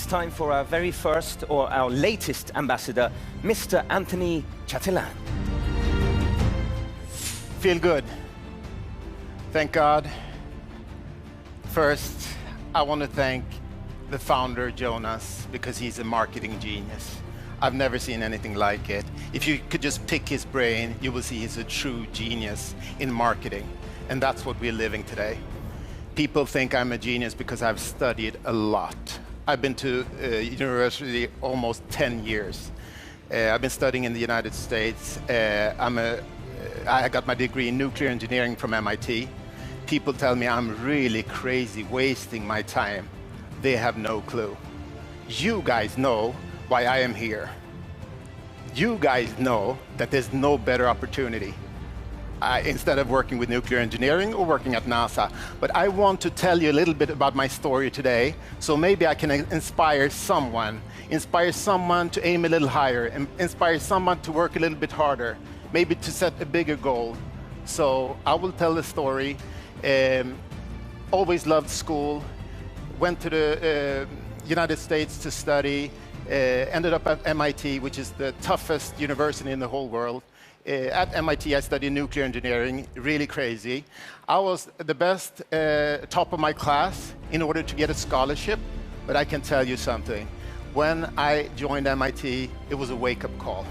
it's time for our very first, or our latest ambassador, Mr. Anthony Chatelain. Feel good. Thank God. First, I want to thank the founder, Jonas, because he's a marketing genius. I've never seen anything like it. If you could just pick his brain, you will see he's a true genius in marketing. And that's what we're living today. People think I'm a genius because I've studied a lot. I've been to university almost 10 years. I've been studying in the United States. I got my degree in nuclear engineering from MIT. People tell me I'm really crazy, wasting my time. They have no clue. You guys know why I am here. You guys know that there's no better opportunity instead of working with nuclear engineering or working at NASA. But I want to tell you a little bit about my story today, so maybe I can inspire someone to aim a little higher, inspire someone to work a little bit harder, maybe to set a bigger goal. So I will tell the story. Always loved school, went to the United States to study, ended up at MIT, which is the toughest university in the whole world. At MIT, I studied nuclear engineering, really crazy. I was the best top of my class in order to get a scholarship, but I can tell you something. When I joined MIT, it was a wake-up call.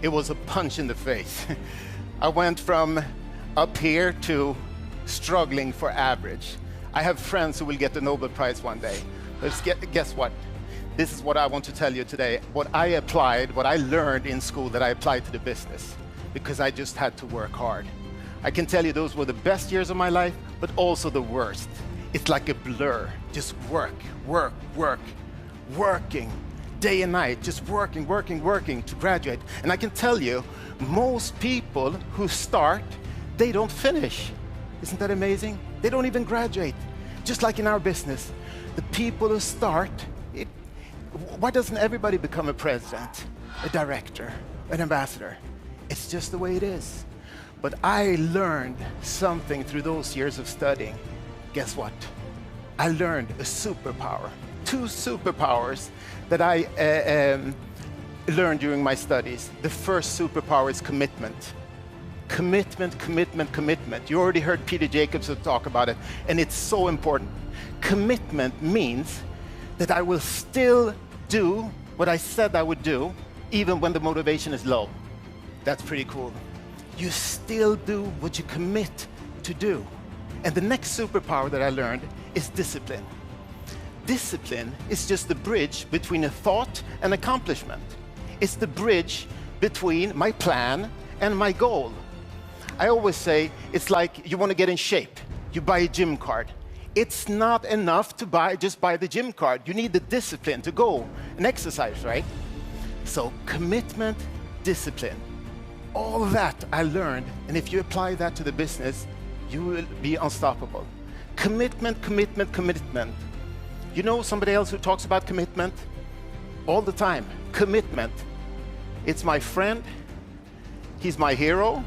It was a punch in the face. I went from up here to struggling for average. I have friends who will get the Nobel Prize one day. But guess what? This is what I want to tell you today. What I applied, what I learned in school that I applied to the business, because I just had to work hard. I can tell you those were the best years of my life, but also the worst. It's like a blur. Just work, work, work, working, day and night, just working, working, working to graduate. And I can tell you, most people who start, they don't finish. Isn't that amazing? They don't even graduate. Just like in our business, the people who start, why doesn't everybody become a president, a director, an ambassador? It's just the way it is. But I learned something through those years of studying. Guess what? I learned a superpower. 2 superpowers that I learned during my studies. The first superpower is commitment. Commitment, commitment, commitment. You already heard Peter Jacobson talk about it, and it's so important. Commitment means that I will still do what I said I would do, even when the motivation is low. That's pretty cool. You still do what you commit to do. And the next superpower that I learned is discipline. Discipline is just the bridge between a thought and accomplishment. It's the bridge between my plan and my goal. I always say it's like you want to get in shape. You buy a gym card. It's not enough to just buy the gym card. You need the discipline to go and exercise, right? So commitment, discipline. All of that I learned, and if you apply that to the business, you will be unstoppable. Commitment, commitment, commitment. You know somebody else who talks about commitment? All the time. Commitment. It's my friend. He's my hero.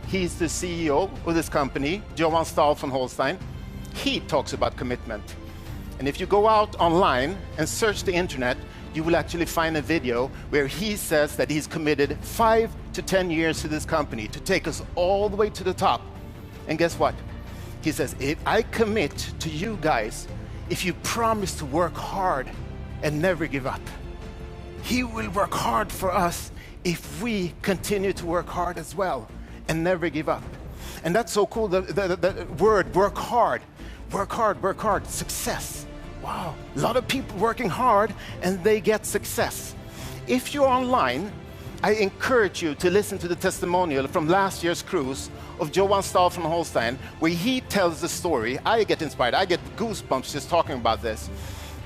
He's the CEO of this company, Johan Stahl von Holstein. He talks about commitment. And if you go out online and search the internet, you will actually find a video where he says that he's committed 5 to 10 years to this company to take us all the way to the top. And guess what? He says, if I commit to you guys, if you promise to work hard and never give up, he will work hard for us if we continue to work hard as well and never give up. And that's so cool, the word work hard, work hard, work hard, success. Wow, a lot of people working hard and they get success. If you're online, I encourage you to listen to the testimonial from last year's cruise of Johan Stahl von Holstein, where he tells the story. I get inspired, I get goosebumps just talking about this.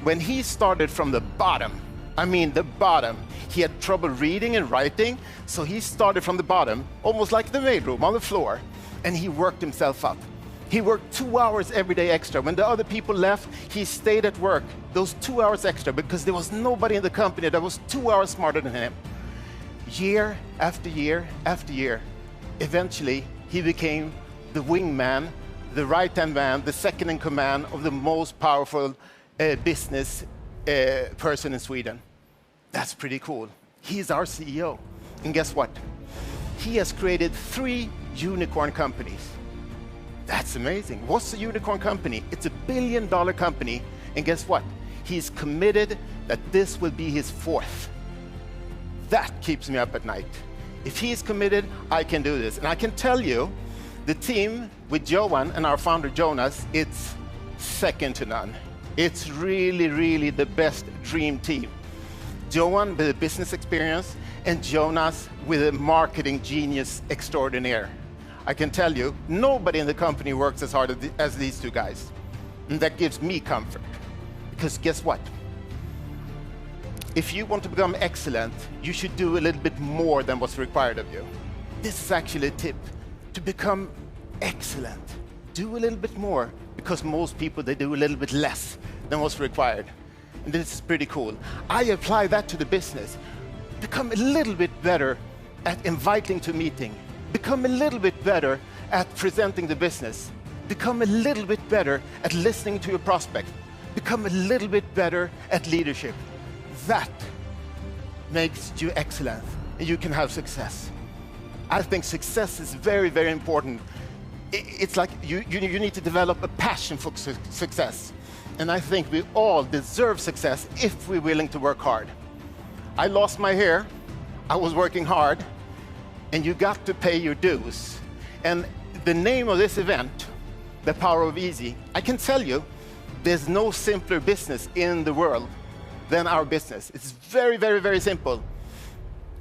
When he started from the bottom, I mean the bottom, he had trouble reading and writing, so he started from the bottom, almost like the maidroom on the floor, and he worked himself up. He worked 2 hours every day extra. When the other people left, he stayed at work those 2 hours extra because there was nobody in the company that was 2 hours smarter than him. Year after year after year, eventually he became the wingman, the right-hand man, the second in command of the most powerful business person in Sweden. That's pretty cool. He's our CEO. And guess what? He has created 3 unicorn companies. That's amazing. What's a unicorn company? It's a $1 billion company. And guess what? He's committed that this will be his 4th. That keeps me up at night. If he's committed, I can do this. And I can tell you, the team with Johan and our founder Jonas, it's second to none. It's really, really the best dream team. Johan with a business experience and Jonas with a marketing genius extraordinaire. I can tell you, nobody in the company works as hard as these 2 guys. And that gives me comfort. Because guess what? If you want to become excellent, you should do a little bit more than what's required of you. This is actually a tip. To become excellent, do a little bit more, because most people, they do a little bit less than what's required. And this is pretty cool. I apply that to the business. Become a little bit better at inviting to a meeting. Become a little bit better at presenting the business. Become a little bit better at listening to your prospect. Become a little bit better at leadership. That makes you excellent, and you can have success. I think success is very, very important. It's like you need to develop a passion for success. And I think we all deserve success if we're willing to work hard. I lost my hair, I was working hard, and you got to pay your dues. And the name of this event, The Power of Easy, I can tell you, there's no simpler business in the world than our business. It's very, very, very simple.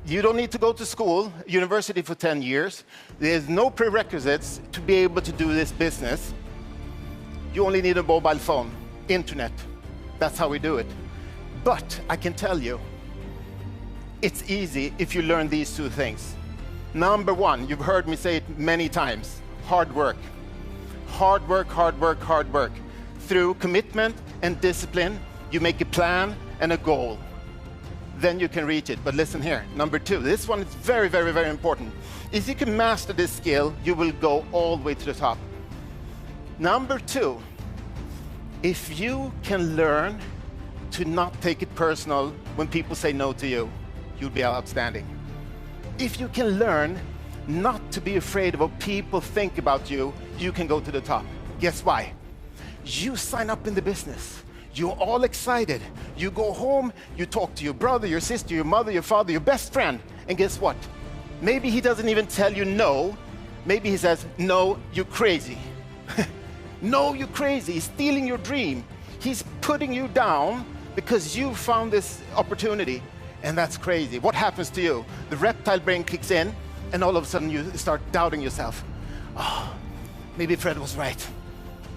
You don't need to go to school, university for 10 years. There's no prerequisites to be able to do this business. You only need a mobile phone, internet. That's how we do it. But I can tell you, it's easy if you learn these 2 things. Number 1, you've heard me say it many times, hard work. Hard work, hard work, hard work. Through commitment and discipline, you make a plan and a goal. Then you can reach it. But listen here, number 2, this one is very, very, very important. If you can master this skill, you will go all the way to the top. Number 2, if you can learn to not take it personal when people say no to you, you'll be outstanding. If you can learn not to be afraid of what people think about you, you can go to the top. Guess why? You sign up in the business. You're all excited. You go home, you talk to your brother, your sister, your mother, your father, your best friend, and guess what? Maybe he doesn't even tell you no. Maybe he says, no, you're crazy. No, you're crazy. He's stealing your dream. He's putting you down because you found this opportunity, and that's crazy. What happens to you? The reptile brain kicks in, and all of a sudden you start doubting yourself. Oh, maybe Fred was right.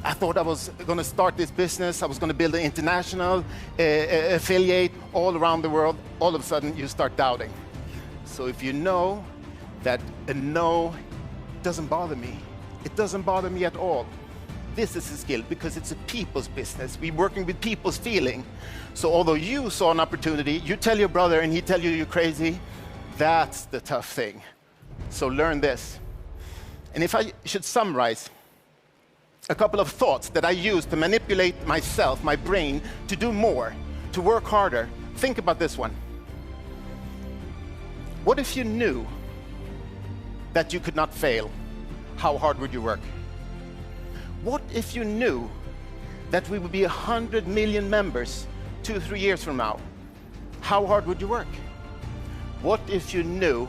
I thought I was going to start this business. I was going to build an international affiliate all around the world. All of a sudden, you start doubting. So if you know that a no doesn't bother me, it doesn't bother me at all. This is a skill because it's a people's business. We're working with people's feeling. So although you saw an opportunity, you tell your brother and he tell you you're crazy, that's the tough thing. So learn this. And if I should summarize, a couple of thoughts that I use to manipulate myself, my brain, to do more, to work harder. Think about this one. What if you knew that you could not fail? How hard would you work? What if you knew that we would be 100 million members 2-3 years from now? How hard would you work? What if you knew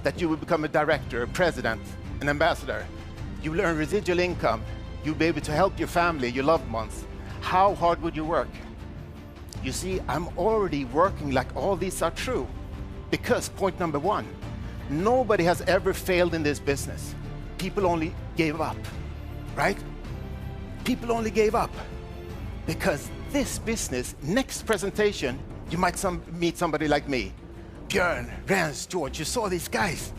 that you would become a director, a president, an ambassador? You learn residual income. You'll be able to help your family, your loved ones. How hard would you work? You see, I'm already working like all these are true. Because point number 1, nobody has ever failed in this business. People only gave up, right? People only gave up. Because this business, next presentation, you might meet somebody like me. Björn, Rens, George, you saw these guys.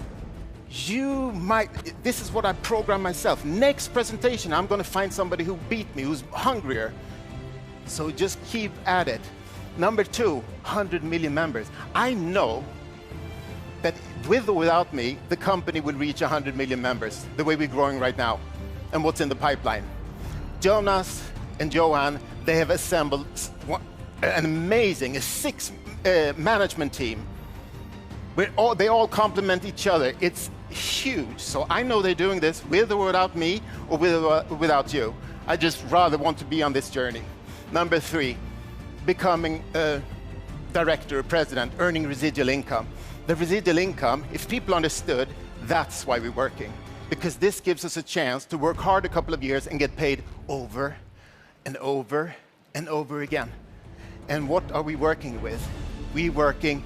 You might, this is what I program myself. Next presentation, I'm going to find somebody who beat me, who's hungrier. So just keep at it. Number 2, 100 million members. I know that with or without me, the company will reach 100 million members, the way we're growing right now, and what's in the pipeline. Jonas and Johan, they have assembled an amazing, a 6 management team. They all complement each other. It's huge. So I know they're doing this with or without me, or without you. I just rather want to be on this journey. Number 3, becoming a director or president, earning residual income. The residual income, if people understood, that's why we're working. Because this gives us a chance to work hard a couple of years and get paid over and over and over again. And what are we working with? We're working,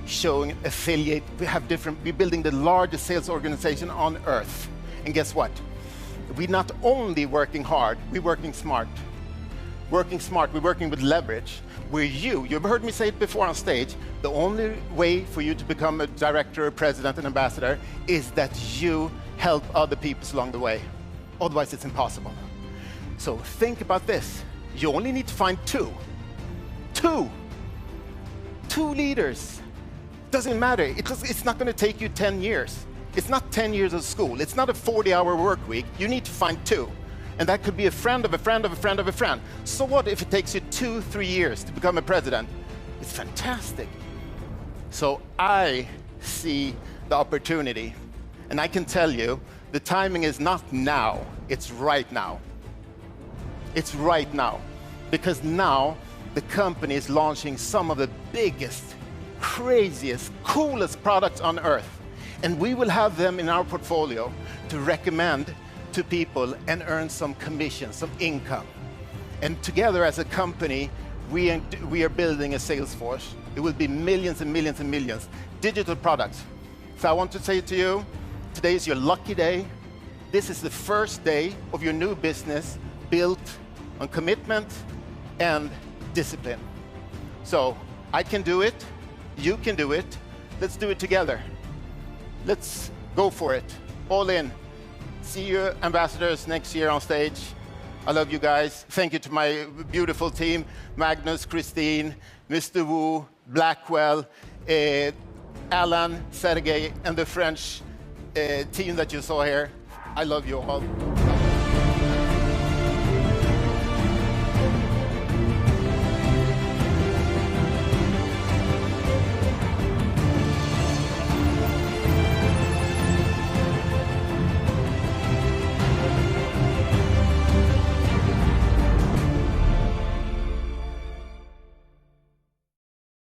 showing affiliate. We're building the largest sales organization on earth. And guess what? We're not only working hard, we're working smart. Working smart, we're working with leverage. Where you've heard me say it before on stage, the only way for you to become a director, a president, an ambassador is that you help other people along the way. Otherwise, it's impossible. So think about this. You only need to find two leaders. Doesn't matter. It's not going to take you 10 years. It's not 10 years of school. It's not a 40-hour work week. You need to find 2. And that could be a friend of a friend of a friend of a friend. So what if it takes you 2-3 years to become a president? It's fantastic. So I see the opportunity. And I can tell you, the timing is not now. It's right now. It's right now. Because now, the company is launching some of the biggest, craziest, coolest products on earth. And we will have them in our portfolio to recommend to people and earn some commission, some income. And together as a company, we are building a sales force. It will be millions and millions and millions. Digital products. So I want to say to you, today is your lucky day. This is the first day of your new business built on commitment and discipline. So I can do it. You can do it. Let's do it together. Let's go for it. All in. See you, ambassadors, next year on stage. I love you guys. Thank you to my beautiful team, Magnus, Christine, Mr. Wu, Blackwell, Alan, Sergey, and the French team that you saw here. I love you all.